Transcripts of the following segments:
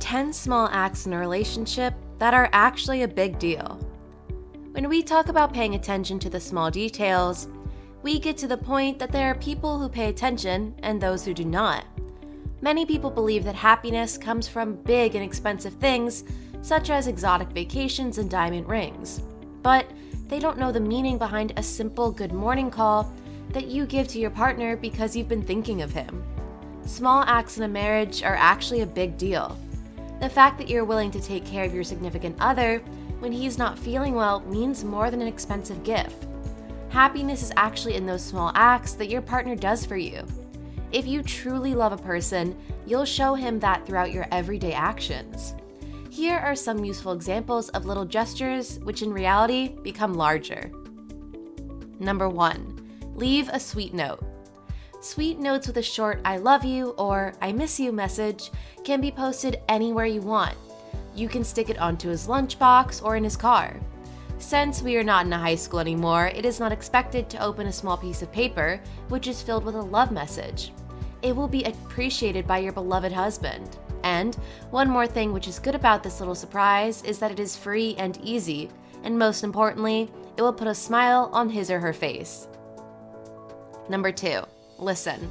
10 small acts in a relationship that are actually a big deal. When we talk about paying attention to the small details, we get to the point that there are people who pay attention and those who do not. Many people believe that happiness comes from big and expensive things, such as exotic vacations and diamond rings. But they don't know the meaning behind a simple good morning call that you give to your partner because you've been thinking of him. Small acts in a marriage are actually a big deal. The fact that you're willing to take care of your significant other when he's not feeling well means more than an expensive gift. Happiness is actually in those small acts that your partner does for you. If you truly love a person, you'll show him that throughout your everyday actions. Here are some useful examples of little gestures which in reality become larger. Number 1, leave a sweet note. Sweet notes with a short "I love you" or "I miss you" message can be posted anywhere you want. You can stick it onto his lunchbox or in his car. Since we are not in a high school anymore, it is not expected to open a small piece of paper which is filled with a love message. It will be appreciated by your beloved husband. And one more thing which is good about this little surprise is that it is free and easy, and most importantly, it will put a smile on his or her face. Number 2, listen.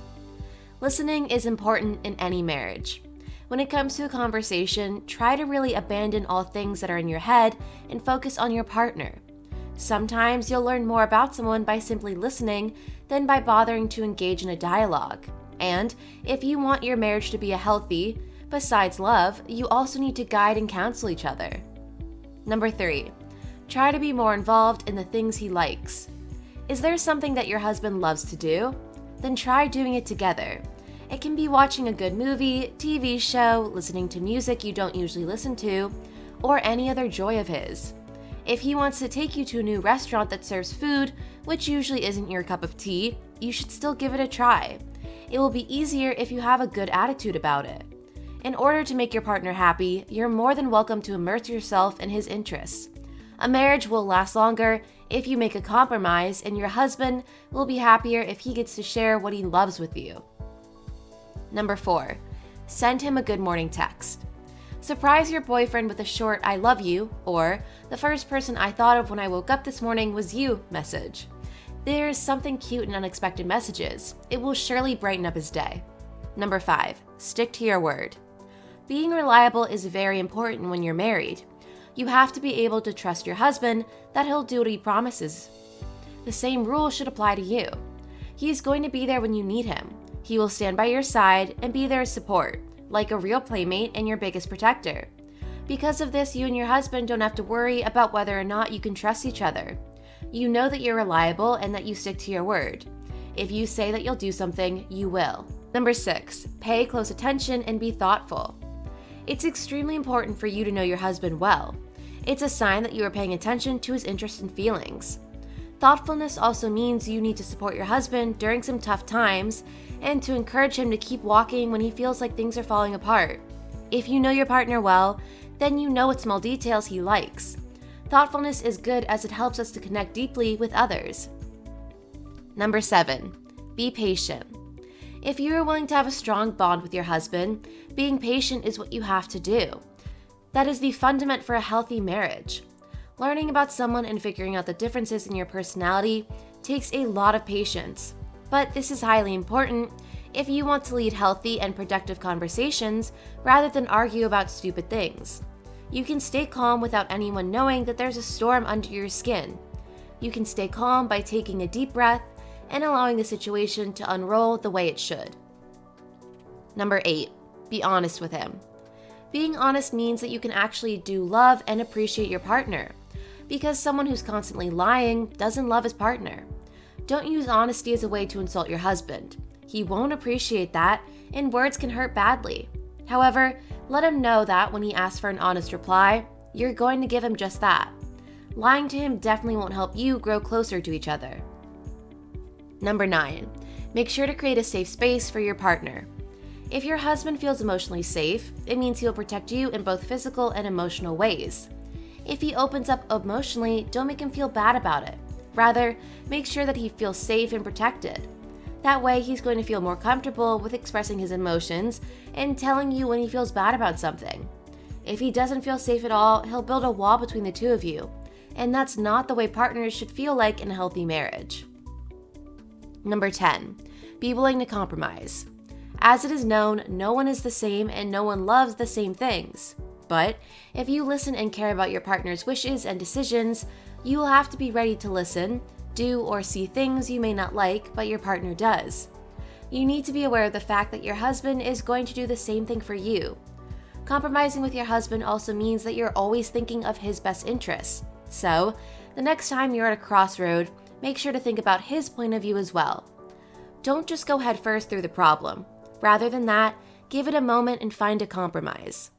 Listening is important in any marriage. When it comes to a conversation, try to really abandon all things that are in your head and focus on your partner. Sometimes you'll learn more about someone by simply listening than by bothering to engage in a dialogue. And if you want your marriage to be a healthy, besides love, you also need to guide and counsel each other. Number 3, try to be more involved in the things he likes. Is there something that your husband loves to do? Then try doing it together. It can be watching a good movie, TV show, listening to music you don't usually listen to, or any other joy of his. If he wants to take you to a new restaurant that serves food, which usually isn't your cup of tea, you should still give it a try. It will be easier if you have a good attitude about it. In order to make your partner happy, you're more than welcome to immerse yourself in his interests. A marriage will last longer if you make a compromise, and your husband will be happier if he gets to share what he loves with you. Number 4, send him a good morning text. Surprise your boyfriend with a short "I love you" or "the first person I thought of when I woke up this morning was you" message. There's something cute in unexpected messages. It will surely brighten up his day. Number 5, stick to your word. Being reliable is very important when you're married. You have to be able to trust your husband that he'll do what he promises. The same rule should apply to you. He is going to be there when you need him. He will stand by your side and be there as support, like a real playmate and your biggest protector. Because of this, you and your husband don't have to worry about whether or not you can trust each other. You know that you're reliable and that you stick to your word. If you say that you'll do something, you will. Number 6, pay close attention and be thoughtful. It's extremely important for you to know your husband well. It's a sign that you are paying attention to his interests and feelings. Thoughtfulness also means you need to support your husband during some tough times and to encourage him to keep walking when he feels like things are falling apart. If you know your partner well, then you know what small details he likes. Thoughtfulness is good as it helps us to connect deeply with others. Number 7, be patient. If you are willing to have a strong bond with your husband, being patient is what you have to do. That is the fundament for a healthy marriage. Learning about someone and figuring out the differences in your personality takes a lot of patience. But this is highly important if you want to lead healthy and productive conversations rather than argue about stupid things. You can stay calm without anyone knowing that there's a storm under your skin. You can stay calm by taking a deep breath and allowing the situation to unroll the way it should. Number 8, be honest with him. Being honest means that you can actually do love and appreciate your partner, because someone who's constantly lying doesn't love his partner. Don't use honesty as a way to insult your husband. He won't appreciate that, and words can hurt badly. However, let him know that when he asks for an honest reply, you're going to give him just that. Lying to him definitely won't help you grow closer to each other. Number 9, make sure to create a safe space for your partner. If your husband feels emotionally safe, it means he'll protect you in both physical and emotional ways. If he opens up emotionally, don't make him feel bad about it. Rather, make sure that he feels safe and protected. That way, he's going to feel more comfortable with expressing his emotions and telling you when he feels bad about something. If he doesn't feel safe at all, he'll build a wall between the two of you. And that's not the way partners should feel like in a healthy marriage. Number 10, be willing to compromise. As it is known, no one is the same and no one loves the same things. But if you listen and care about your partner's wishes and decisions, you will have to be ready to listen, do or see things you may not like, but your partner does. You need to be aware of the fact that your husband is going to do the same thing for you. Compromising with your husband also means that you're always thinking of his best interests. So, the next time you're at a crossroad, make sure to think about his point of view as well. Don't just go headfirst through the problem. Rather than that, give it a moment and find a compromise.